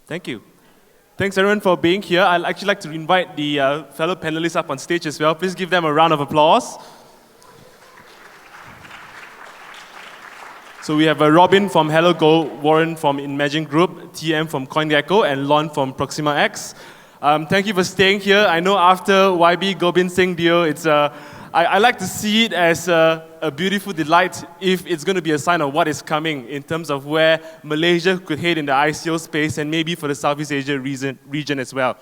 Thank you. Thanks everyone for being here. I'd actually like to invite the fellow panelists up on stage as well. Please give them a round of applause. So we have Robin from HelloGold, Warren from Inmagine Group, TM from CoinGecko, and Lon from ProximaX. Thank you for staying here. I know after YB Gobind Singh deal, I like to see it as a beautiful delight if it's going to be a sign of what is coming in terms of where Malaysia could head in the ICO space and maybe for the Southeast Asia region as well.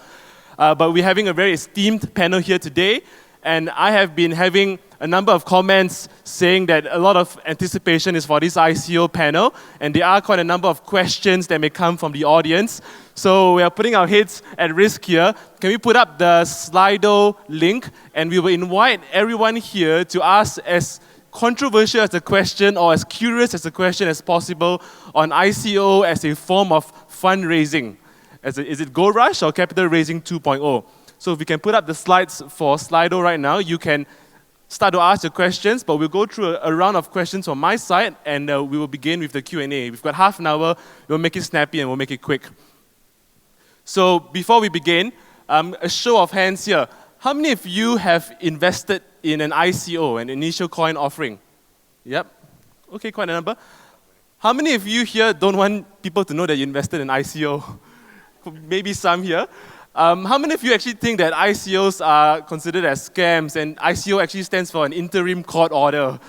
But we're having a very esteemed panel here today, and I have been having a number of comments saying that a lot of anticipation is for this ICO panel, and there are quite a number of questions that may come from the audience. So we are putting our heads at risk here. Can we put up the Slido link, and we will invite everyone here to ask as controversial as a question or as curious as a question as possible on ICO as a form of fundraising. Is it Gold Rush or Capital Raising 2.0? So if we can put up the slides for Slido right now, you can start to ask your questions, but we'll go through a round of questions from my side, and we will begin with the Q&A. We've got half an hour. We'll make it snappy and we'll make it quick. So before we begin, a show of hands here. How many of you have invested in an ICO, an initial coin offering? Yep. Okay, quite a number. How many of you here don't want people to know that you invested in ICO? Maybe some here. How many of you actually think that ICOs are considered as scams, and ICO actually stands for an interim court order?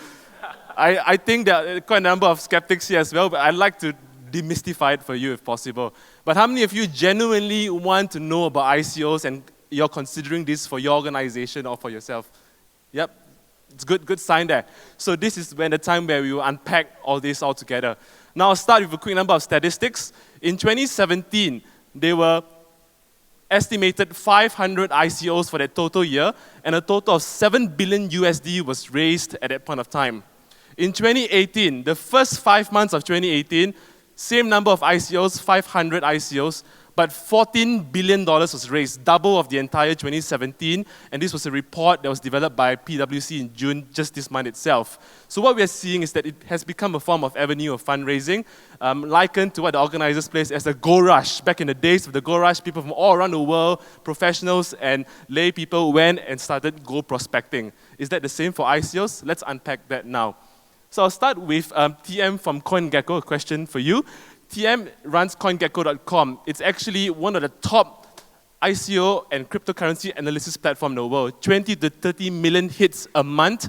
I think there are quite a number of skeptics here as well, but I'd like to demystify it for you if possible. But how many of you genuinely want to know about ICOs and you're considering this for your organization or for yourself? Yep, it's good sign there. So this is when the time where we will unpack all this all together. Now I'll start with a quick number of statistics. In 2017, there were estimated 500 ICOs for that total year, and a total of 7 billion USD was raised at that point of time. In 2018, the first 5 months of 2018, same number of ICOs, 500 ICOs, but $14 billion was raised, double of the entire 2017, and this was a report that was developed by PwC in June, just this month itself. So what we are seeing is that it has become a form of avenue of fundraising, likened to what the organizers placed as a gold rush. Back in the days of the gold rush, people from all around the world, professionals and lay people went and started gold prospecting. Is that the same for ICOs? Let's unpack that now. So I'll start with TM from CoinGecko, a question for you. TM runs CoinGecko.com. It's actually one of the top ICO and cryptocurrency analysis platforms in the world. 20 to 30 million hits a month.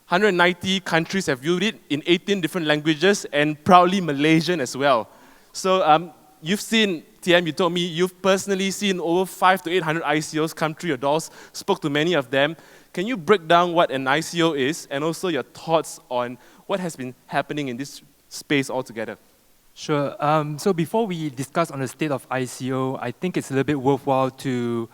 190 countries have viewed it in 18 different languages, and proudly Malaysian as well. So you've seen, TM, you told me, you've personally seen over 500 to 800 ICOs come through your doors, spoke to many of them. Can you break down what an ICO is, and also your thoughts on what has been happening in this space altogether? Sure. So before we discuss on the state of ICO, I think it's a little bit worthwhile to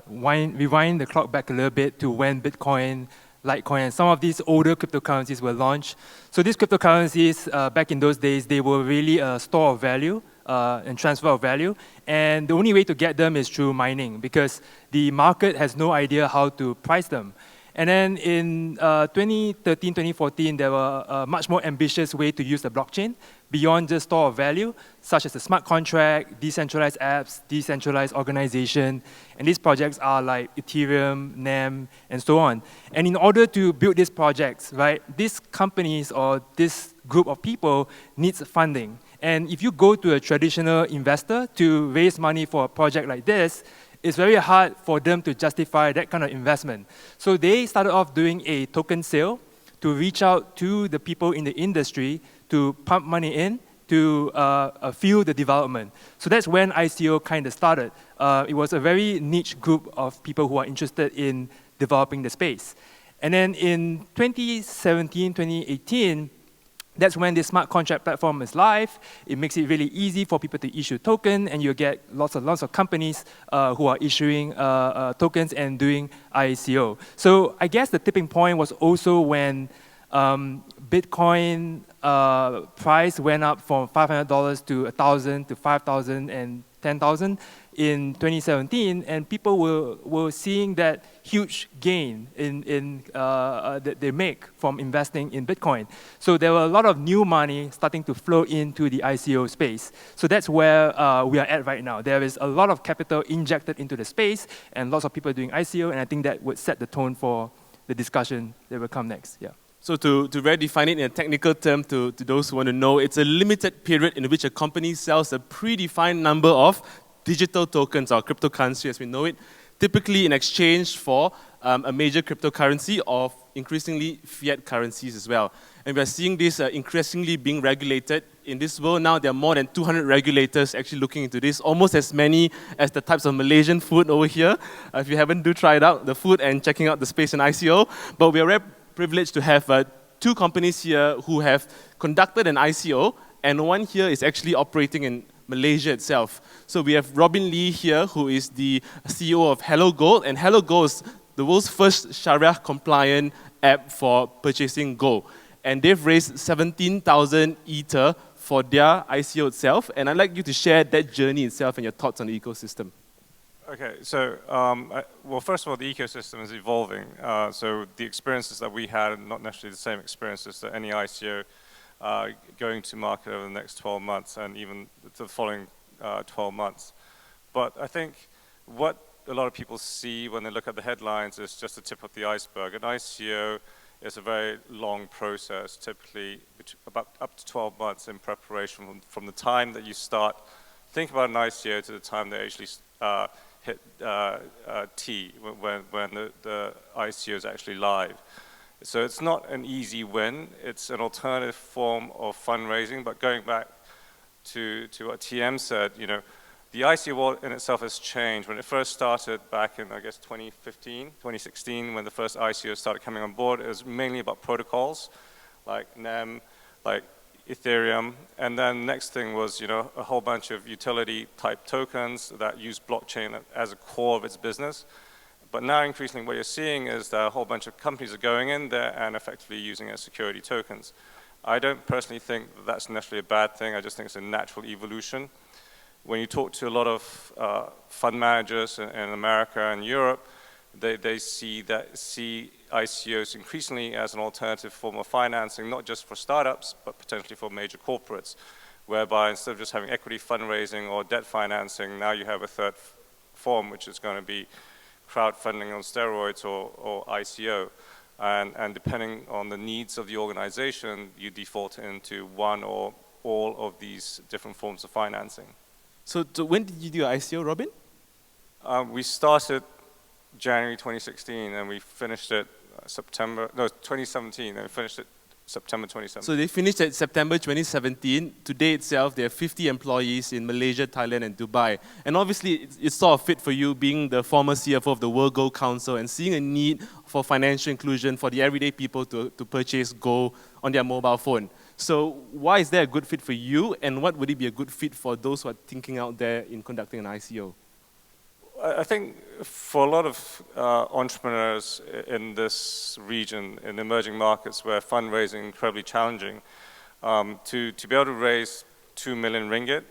rewind the clock back a little bit to when Bitcoin, Litecoin, and some of these older cryptocurrencies were launched. So these cryptocurrencies, back in those days, they were really a store of value and transfer of value. And the only way to get them is through mining, because the market has no idea how to price them. And then in 2013, 2014, there were a much more ambitious way to use the blockchain beyond just store of value, such as a smart contract, decentralized apps, decentralized organization. And these projects are like Ethereum, NAM, and so on. And in order to build these projects, right, these companies or this group of people needs funding. And if you go to a traditional investor to raise money for a project like this, it's very hard for them to justify that kind of investment. So they started off doing a token sale to reach out to the people in the industry to pump money in to fuel the development. So that's when ICO kind of started. It was a very niche group of people who are interested in developing the space. And then in 2017, 2018, that's when the smart contract platform is live. It makes it really easy for people to issue token, and you get lots of companies who are issuing tokens and doing ICO. So I guess the tipping point was also when Bitcoin price went up from $500 to $1,000 to $5,000 and $10,000. in 2017, and people were seeing that huge gain that they make from investing in Bitcoin. So there were a lot of new money starting to flow into the ICO space. So that's where we are at right now. There is a lot of capital injected into the space, and lots of people doing ICO, and I think that would set the tone for the discussion that will come next. Yeah. So to very define it in a technical term to those who want to know, it's a limited period in which a company sells a predefined number of digital tokens or cryptocurrency as we know it, typically in exchange for a major cryptocurrency or increasingly fiat currencies as well. And we are seeing this increasingly being regulated. In this world now, there are more than 200 regulators actually looking into this, almost as many as the types of Malaysian food over here. If you haven't, do try it out, the food and checking out the space in ICO. But we are very privileged to have two companies here who have conducted an ICO, and one here is actually operating in Malaysia itself. So we have Robin Lee here, who is the CEO of HelloGold, and HelloGold is the world's first Sharia-compliant app for purchasing gold. And they've raised 17,000 Ether for their ICO itself, and I'd like you to share that journey itself and your thoughts on the ecosystem. Okay, so, well, first of all, the ecosystem is evolving. So the experiences that we had are not necessarily the same experiences that any ICO going to market over the next 12 months and even the following 12 months. But I think what a lot of people see when they look at the headlines is just the tip of the iceberg. An ICO is a very long process, typically about up to 12 months in preparation from the time that you start think about an ICO to the time they actually hit T, when the ICO is actually live. So it's not an easy win. It's an alternative form of fundraising. But going back to what TM said, you know, the ICO world in itself has changed. When it first started back in, I guess, 2015, 2016, when the first ICO started coming on board, it was mainly about protocols like NEM, like Ethereum. And then the next thing was, you know, a whole bunch of utility-type tokens that use blockchain as a core of its business. But now increasingly what you're seeing is that a whole bunch of companies are going in there and effectively using it as security tokens. I don't personally think that that's necessarily a bad thing. I just think it's a natural evolution. When you talk to a lot of fund managers in America and Europe, they see ICOs increasingly as an alternative form of financing, not just for startups, but potentially for major corporates, whereby instead of just having equity fundraising or debt financing, now you have a third form, which is going to be crowdfunding on steroids or ICO. And depending on the needs of the organization, you default into one or all of these different forms of financing. So when did you do your ICO, Robin? We started January 2016 and we finished it 2017 and we finished it September 2017. So they finished at September 2017. Today itself, there are 50 employees in Malaysia, Thailand, and Dubai. And obviously, it's sort of fit for you being the former CFO of the World Gold Council and seeing a need for financial inclusion for the everyday people to purchase gold on their mobile phone. So why is that a good fit for you, and what would it be a good fit for those who are thinking out there in conducting an ICO? I think for a lot of entrepreneurs in this region, in emerging markets where fundraising is incredibly challenging, to be able to raise 2 million ringgit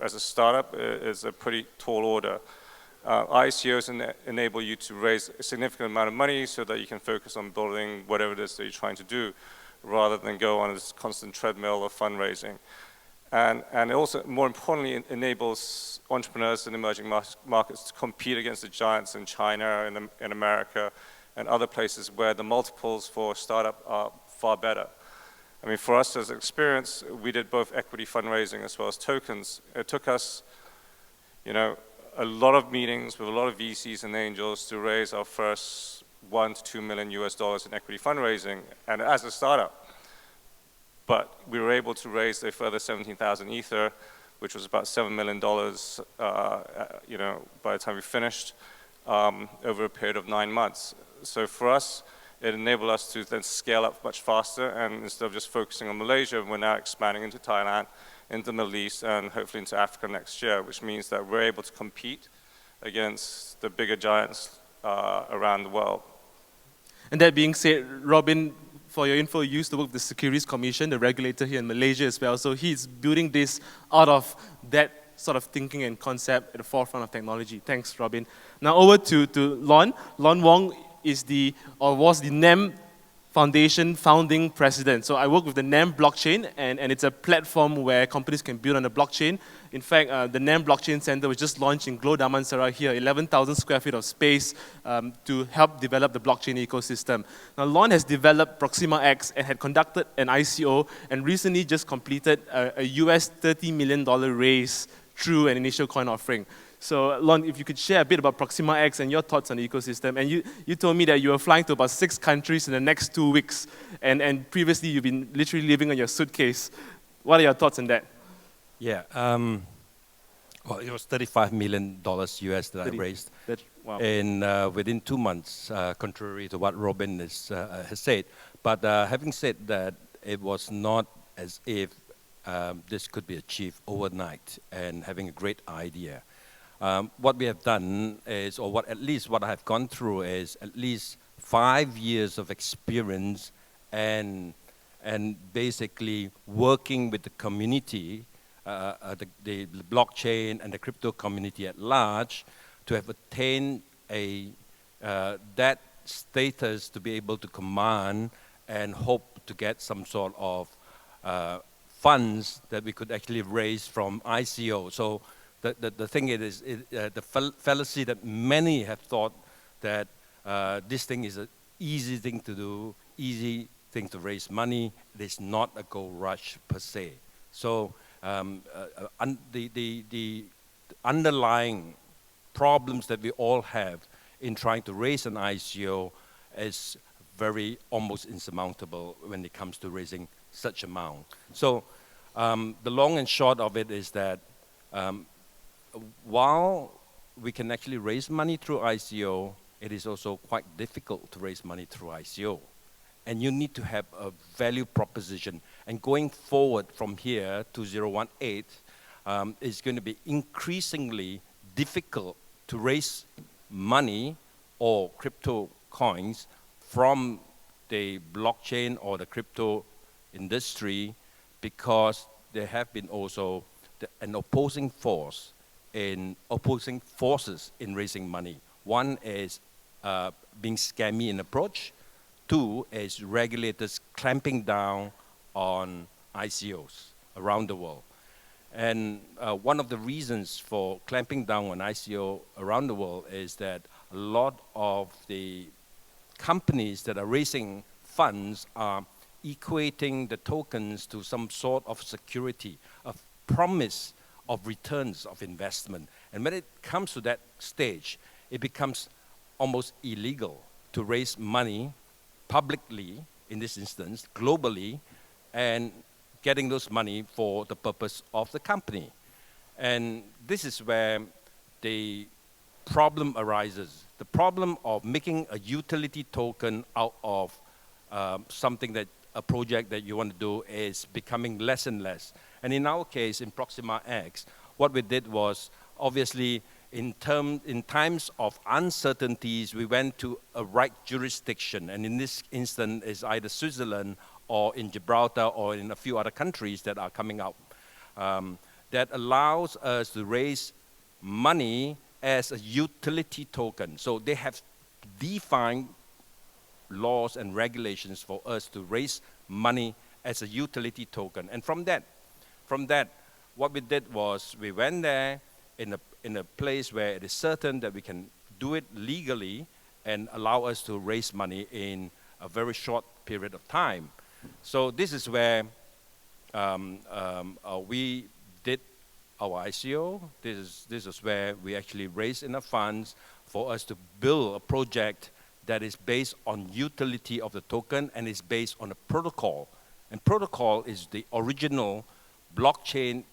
as a startup is a pretty tall order. ICOs enable you to raise a significant amount of money so that you can focus on building whatever it is that you're trying to do, rather than go on this constant treadmill of fundraising. And it also, more importantly, enables entrepreneurs in emerging markets to compete against the giants in China, in America, and other places where the multiples for startup are far better. I mean, for us as experience, we did both equity fundraising as well as tokens. It took us, you know, a lot of meetings with a lot of VCs and angels to raise our first $1 to $2 million in equity fundraising, and as a startup. But we were able to raise a further 17,000 Ether, which was about $7 million, you know, by the time we finished, over a period of 9 months. So for us, it enabled us to then scale up much faster, and instead of just focusing on Malaysia, we're now expanding into Thailand, into the Middle East, and hopefully into Africa next year, which means that we're able to compete against the bigger giants around the world. And that being said, Robin, for your info, used to work with the Securities Commission, the regulator here in Malaysia as well. So he's building this out of that sort of thinking and concept at the forefront of technology. Thanks, Robin. Now over to Lon. Lon Wong is was the NAM Foundation founding president. So I work with the NAM blockchain, and it's a platform where companies can build on the blockchain. In fact, the NAM Blockchain Center was just launched in Glow Damansara here, 11,000 square feet of space to help develop the blockchain ecosystem. Now, Lon has developed ProximaX and had conducted an ICO and recently just completed a US $30 million raise through an initial coin offering. So, Lon, if you could share a bit about ProximaX and your thoughts on the ecosystem. And you told me that you were flying to about 6 countries in the next 2 weeks, and previously you've been literally living on your suitcase. What are your thoughts on that? Yeah, well, it was $35 million US that I raised. Wow. And within 2 months, contrary to what Robin has said. But having said that, it was not as if this could be achieved overnight and having a great idea. What we have done is, or at least what I have gone through is at least 5 years of experience and basically working with the community, the blockchain and the crypto community at large, to have attained that status to be able to command and hope to get some sort of funds that we could actually raise from ICO. So the thing is, the fallacy that many have thought that this thing is an easy thing to do, easy thing to raise money. It is not a gold rush per se. So the underlying problems that we all have in trying to raise an ICO is almost insurmountable when it comes to raising such amount. So the long and short of it is that while we can actually raise money through ICO, it is also quite difficult to raise money through ICO. And you need to have a value proposition. And going forward from here to 018 is going to be increasingly difficult to raise money or crypto coins from the blockchain or the crypto industry, because there have been also an opposing forces in raising money. One is being scammy in approach. 2 is regulators clamping down on ICOs around the world. And one of the reasons for clamping down on ICO around the world is that a lot of the companies that are raising funds are equating the tokens to some sort of security, a promise of returns of investment. And when it comes to that stage, it becomes almost illegal to raise money publicly, in this instance, globally, and getting those money for the purpose of the company. And this is where the problem arises. The problem of making a utility token out of something that a project that you want to do is becoming less and less. And in our case, in ProximaX, what we did was, obviously, in times of uncertainties, we went to a right jurisdiction. And in this instance, is either Switzerland or in Gibraltar or in a few other countries that are coming up. That allows us to raise money as a utility token. So they have defined laws and regulations for us to raise money as a utility token. And from that, what we did was we went there in a place where it is certain that we can do it legally and allow us to raise money in a very short period of time. So this is where we did our ICO. This is where we actually raised enough funds for us to build a project that is based on utility of the token and is based on a protocol. And protocol is the original blockchain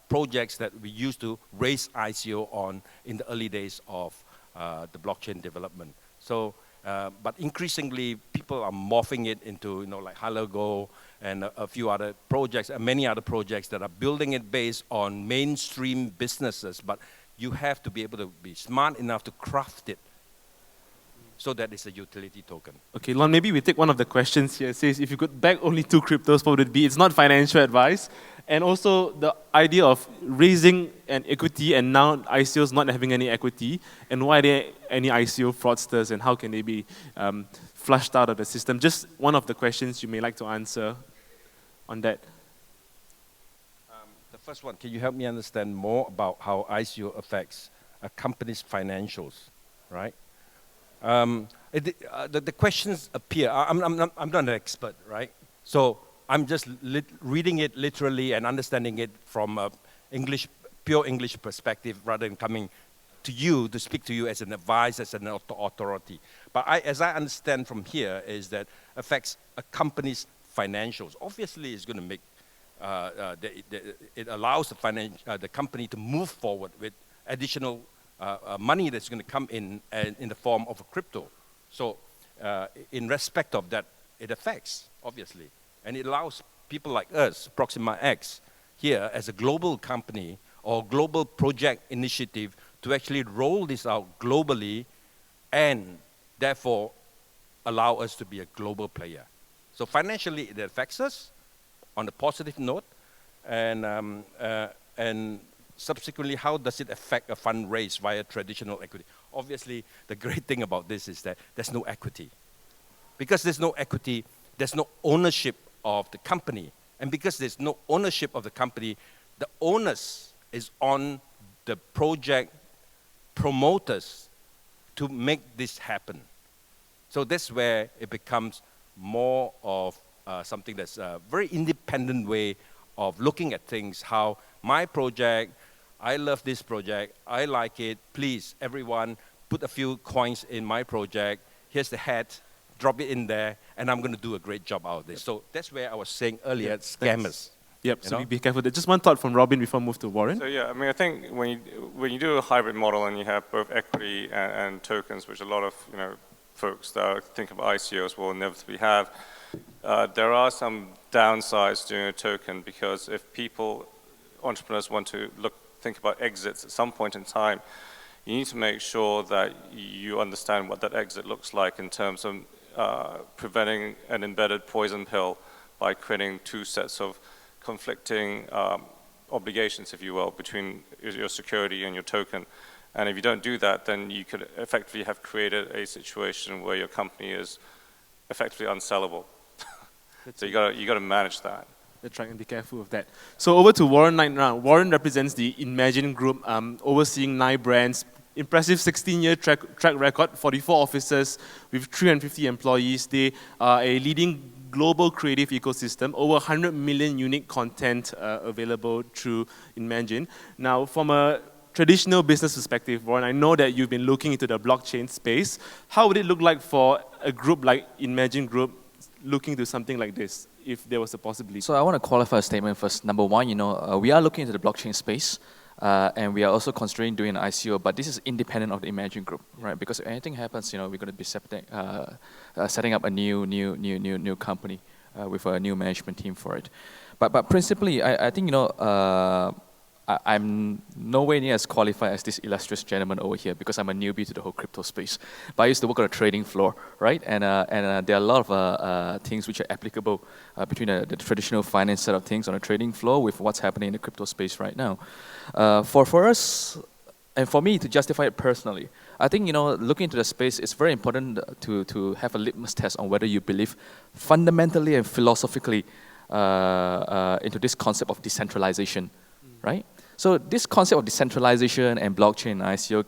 projects that we used to raise ICO on in the early days of the blockchain development. So, but increasingly, people are morphing it into, like HelloGold and a few other projects, and many other projects that are building it based on mainstream businesses. But you have to be able to be smart enough to craft it so that it's a utility token. Okay, Lon, maybe we take one of the questions here. It says, if you could back only 2 cryptos, what would it be? It's not financial advice. And also the idea of raising an equity and now ICOs not having any equity, and why are there any ICO fraudsters and how can they be flushed out of the system? Just one of the questions you may like to answer on that. The first one, can you help me understand more about how ICO affects a company's financials, right? The questions appear, I'm not an expert, right? So I'm just reading it literally and understanding it from a pure English perspective rather than coming to you to speak to you as an advisor, as an authority. But as I understand from here is that affects a company's financials. Obviously, it's going to make, it allows the company to move forward with additional money that's going to come in the form of a crypto. So in respect of that, it affects, obviously. And it allows people like us, ProximaX, here as a global company or global project initiative to actually roll this out globally and therefore allow us to be a global player. So financially, it affects us on a positive note. And subsequently, how does it affect a fundraise via traditional equity? Obviously, the great thing about this is that there's no equity. Because there's no equity, there's no ownership of the company. And because there's no ownership of the company, the onus is on the project promoters to make this happen. So that's where it becomes more of something that's a very independent way of looking at things, how my project, I love this project, I like it, please, everyone, put a few coins in my project, here's the hat, drop it in there, and I'm going to do a great job out of this. So that's where I was saying earlier, scammers. Yep, so be careful. Just one thought from Robin before I move to Warren. So yeah, I mean, I think when you do a hybrid model and you have both equity and tokens, which a lot of folks that think of ICOs will inevitably have, there are some downsides to doing a token because if entrepreneurs want to think about exits at some point in time, you need to make sure that you understand what that exit looks like in terms of preventing an embedded poison pill by creating two sets of conflicting obligations, if you will, between your security and your token. And if you don't do that, then you could effectively have created a situation where your company is effectively unsellable. So you got to manage that. Let's try and be careful of that. So over to Warren right now. Warren represents the Inmagine group, overseeing 9 brands. Impressive 16-year track record, 44 offices with 350 employees. They are a leading global creative ecosystem, over 100 million unique content available through Inmagine. Now, from a traditional business perspective, Warren, I know that you've been looking into the blockchain space. How would it look like for a group like Inmagine Group looking to something like this, if there was a possibility? So I want to qualify a statement first. Number one, we are looking into the blockchain space. And we are also considering doing an ICO, but this is independent of the Inmagine Group, right? Because if anything happens, we're going to be setting up a new company with a new management team for it. But principally, I think I'm nowhere near as qualified as this illustrious gentleman over here because I'm a newbie to the whole crypto space. But I used to work on a trading floor, right? And there are a lot of things which are applicable between the traditional finance set of things on a trading floor with what's happening in the crypto space right now. For us, and for me to justify it personally, I think looking into the space, it's very important to have a litmus test on whether you believe fundamentally and philosophically into this concept of decentralization, right? So this concept of decentralization and blockchain and ICO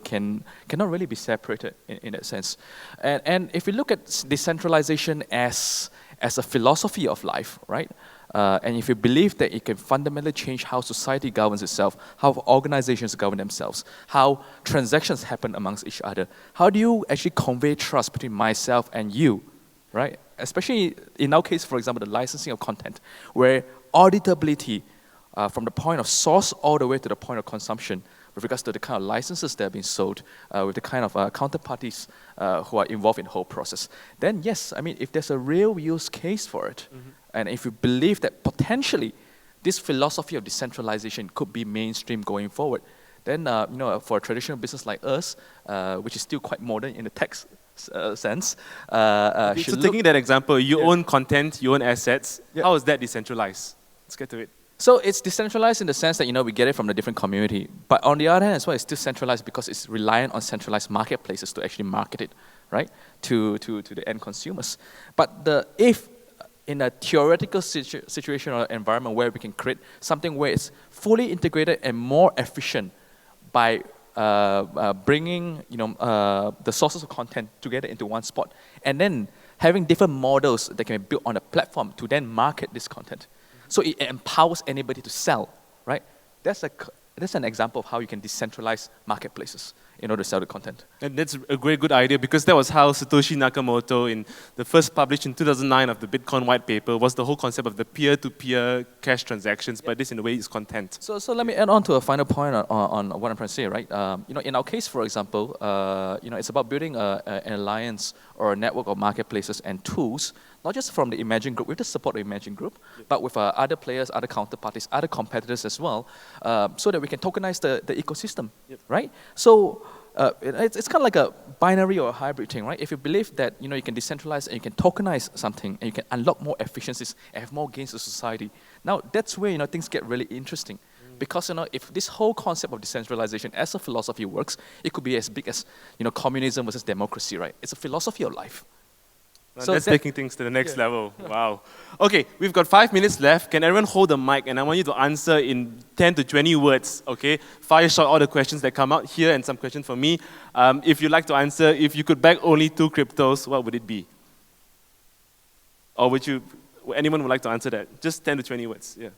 cannot really be separated in that sense. And if we look at decentralization as a philosophy of life, right? And if you believe that it can fundamentally change how society governs itself, how organizations govern themselves, how transactions happen amongst each other, how do you actually convey trust between myself and you, right? Especially in our case, for example, the licensing of content, where auditability from the point of source all the way to the point of consumption with regards to the kind of licenses that are being sold, with the kind of counterparties who are involved in the whole process, then yes, I mean, if there's a real use case for it, and if you believe that potentially this philosophy of decentralization could be mainstream going forward, then for a traditional business like us, which is still quite modern in the tech sense, so taking that example, you own content, you own assets. Yep. How is that decentralized? Let's get to it. So it's decentralized in the sense that we get it from the different community, but on the other hand as well, it's still centralized because it's reliant on centralized marketplaces to actually market it, right, to the end consumers. But if in a theoretical situation or environment where we can create something where it's fully integrated and more efficient by bringing the sources of content together into one spot, and then having different models that can be built on a platform to then market this content. So it empowers anybody to sell, right? That's an example of how you can decentralize marketplaces in order to sell the content. And that's a good idea, because that was how Satoshi Nakamoto, in the first published in 2009 of the Bitcoin white paper, was the whole concept of the peer-to-peer cash transactions, but this in a way is content. So let me add on to a final point on what I'm trying to say, right? In our case, for example, it's about building an alliance or a network of marketplaces and tools, not just from the Inmagine group, with the support of the Inmagine group, but with other players, other counterparties, other competitors as well, so that we can tokenize the ecosystem, right? So it's kind of like a binary or a hybrid thing, right? If you believe that you can decentralize and you can tokenize something and you can unlock more efficiencies and have more gains to society, now that's where things get really interesting. Because if this whole concept of decentralization as a philosophy works, it could be as big as communism versus democracy, right? It's a philosophy of life. So that's taking things to the next level. Wow. Okay, we've got 5 minutes left. Can everyone hold the mic? And I want you to answer in 10 to 20 words, okay? Fire shot all the questions that come out here and some questions for me. If you'd like to answer, if you could back only 2 cryptos, what would it be? Or anyone would like to answer that? Just 10 to 20 words, yeah.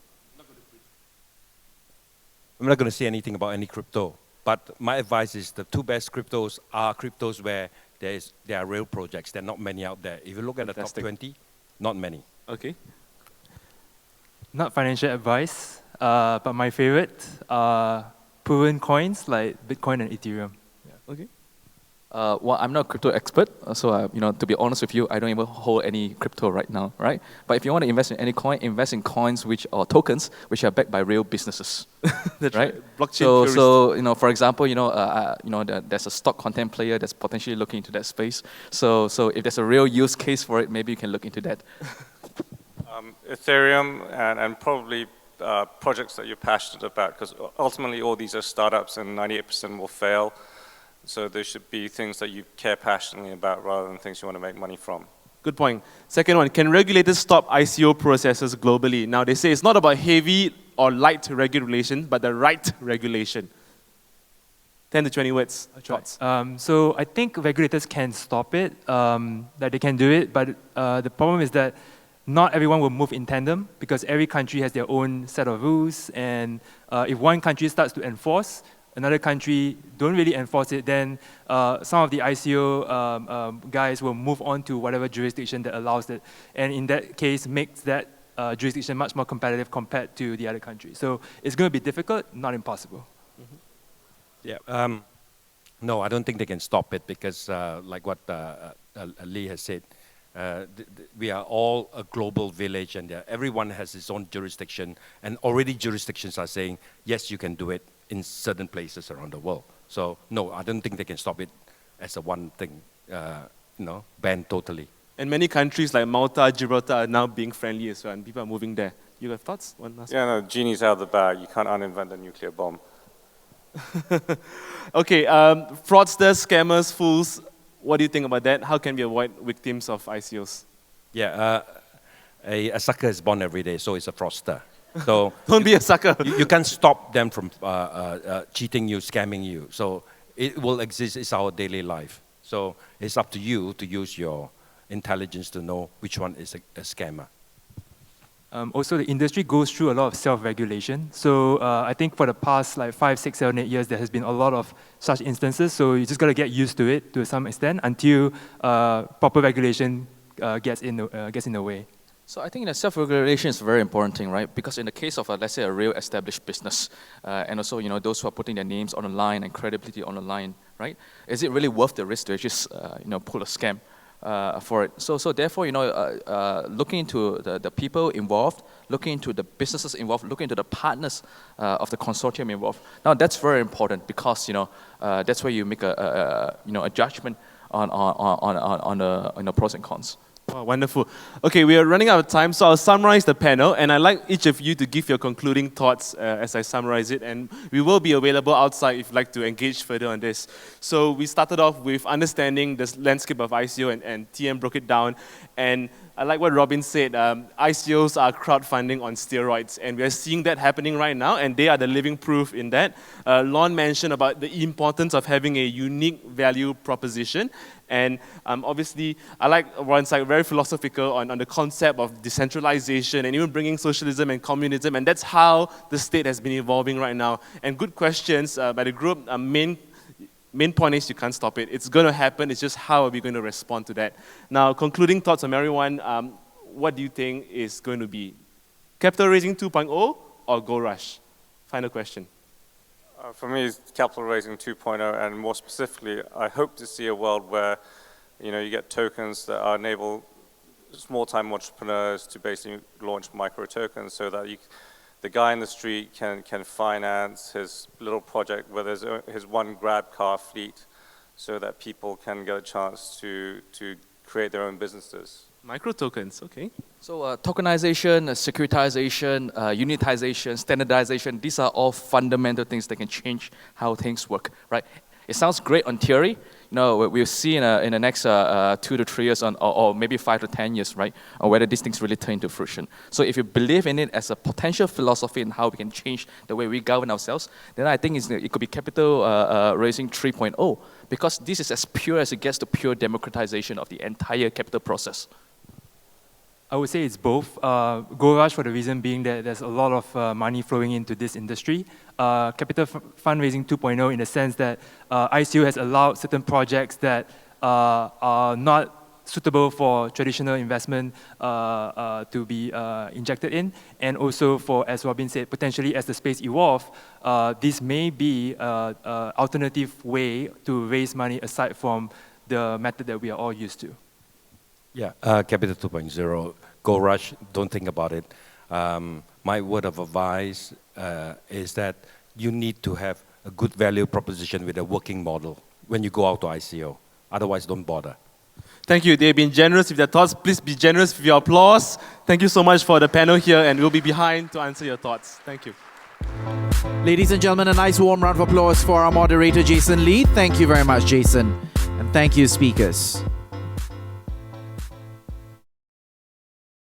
I'm not going to say anything about any crypto, but my advice is the 2 best cryptos are cryptos where there are real projects. There are not many out there. If you look at the top 20, not many. Okay. Not financial advice, but my favorite are proven coins like Bitcoin and Ethereum. Yeah. Okay. Well, I'm not a crypto expert, so to be honest with you, I don't even hold any crypto right now, right? But if you want to invest in any coin, invest in coins or tokens which are backed by real businesses. That's right. Blockchain So for example, there's a stock content player that's potentially looking into that space. So if there's a real use case for it, maybe you can look into that. Ethereum and probably projects that you're passionate about, because ultimately all these are startups and 98% will fail. So there should be things that you care passionately about rather than things you want to make money from. Good point. Second one, can regulators stop ICO processes globally? Now they say it's not about heavy or light regulation, but the right regulation. 10 to 20 words, thoughts. So I think regulators can stop it, that they can do it, but the problem is that not everyone will move in tandem because every country has their own set of rules, and if one country starts to enforce, another country don't really enforce it, then some of the ICO guys will move on to whatever jurisdiction that allows it, and in that case makes that jurisdiction much more competitive compared to the other countries. So it's going to be difficult, not impossible. Yeah. No, I don't think they can stop it because, like what Lee has said, we are all a global village, and everyone has its own jurisdiction, and already jurisdictions are saying, yes, you can do it in certain places around the world. So no, I don't think they can stop it as a one thing, ban totally. And many countries like Malta, Gibraltar are now being friendly as well, and people are moving there. You have thoughts? One last Yeah, no, genie's out of the bag. You can't uninvent the nuclear bomb. Okay, fraudsters, scammers, fools, what do you think about that? How can we avoid victims of ICOs? Yeah, a sucker is born every day, so it's a fraudster. So don't be a sucker. You can't stop them from cheating you, scamming you. So it will exist. It's our daily life. So it's up to you to use your intelligence to know which one is a scammer. Also, the industry goes through a lot of self-regulation. So I think for the past 5, 6, 7, 8 years, there has been a lot of such instances. So you just got to get used to it to some extent until proper regulation gets in the way. So I think that self-regulation is a very important thing, right? Because in the case of, let's say, a real established business, and also, those who are putting their names on the line and credibility on the line, right? Is it really worth the risk to just, pull a scam for it? So therefore, looking into the people involved, looking into the businesses involved, looking into the partners of the consortium involved. Now that's very important because, that's where you make a judgment on the pros and cons. Oh, wonderful. Okay, we are running out of time, so I'll summarize the panel, and I'd like each of you to give your concluding thoughts as I summarize it, and we will be available outside if you'd like to engage further on this. So we started off with understanding the landscape of ICO, and TM broke it down, and I like what Robin said, ICOs are crowdfunding on steroids, and we are seeing that happening right now, and they are the living proof in that. Lon mentioned about the importance of having a unique value proposition, and obviously, I like Warren's like very philosophical on the concept of decentralization and even bringing socialism and communism, and that's how the state has been evolving right now. And good questions by the group. Main point is you can't stop it. It's going to happen. It's just how are we going to respond to that? Now, concluding thoughts from everyone, what do you think is going to be? Capital raising 2.0 or Gold Rush? Final question. For me, it's capital raising 2.0, and more specifically, I hope to see a world where, you get tokens that enable small-time entrepreneurs to basically launch micro tokens, so that the guy in the street can finance his little project where there's his one grab car fleet, so that people can get a chance to create their own businesses. Micro tokens, okay. So tokenization, securitization, unitization, standardization, these are all fundamental things that can change how things work, right? It sounds great on theory. We'll see in the next 2 to 3 years or maybe 5 to 10 years, right? Or whether these things really turn into fruition. So if you believe in it as a potential philosophy in how we can change the way we govern ourselves, then I think it could be capital raising 3.0, because this is as pure as it gets to pure democratization of the entire capital process. I would say it's both. Gold Rush for the reason being that there's a lot of money flowing into this industry. Capital fundraising 2.0 in the sense that ICO has allowed certain projects that are not suitable for traditional investment to be injected in. And also for, as Robin said, potentially as the space evolves, this may be an alternative way to raise money aside from the method that we are all used to. Yeah, Capital 2.0, Gold Rush, don't think about it. My word of advice is that you need to have a good value proposition with a working model when you go out to ICO. Otherwise, don't bother. Thank you. They've been generous with their thoughts. Please be generous with your applause. Thank you so much for the panel here, and we'll be behind to answer your thoughts. Thank you. Ladies and gentlemen, a nice warm round of applause for our moderator, Jason Lee. Thank you very much, Jason. And thank you, speakers.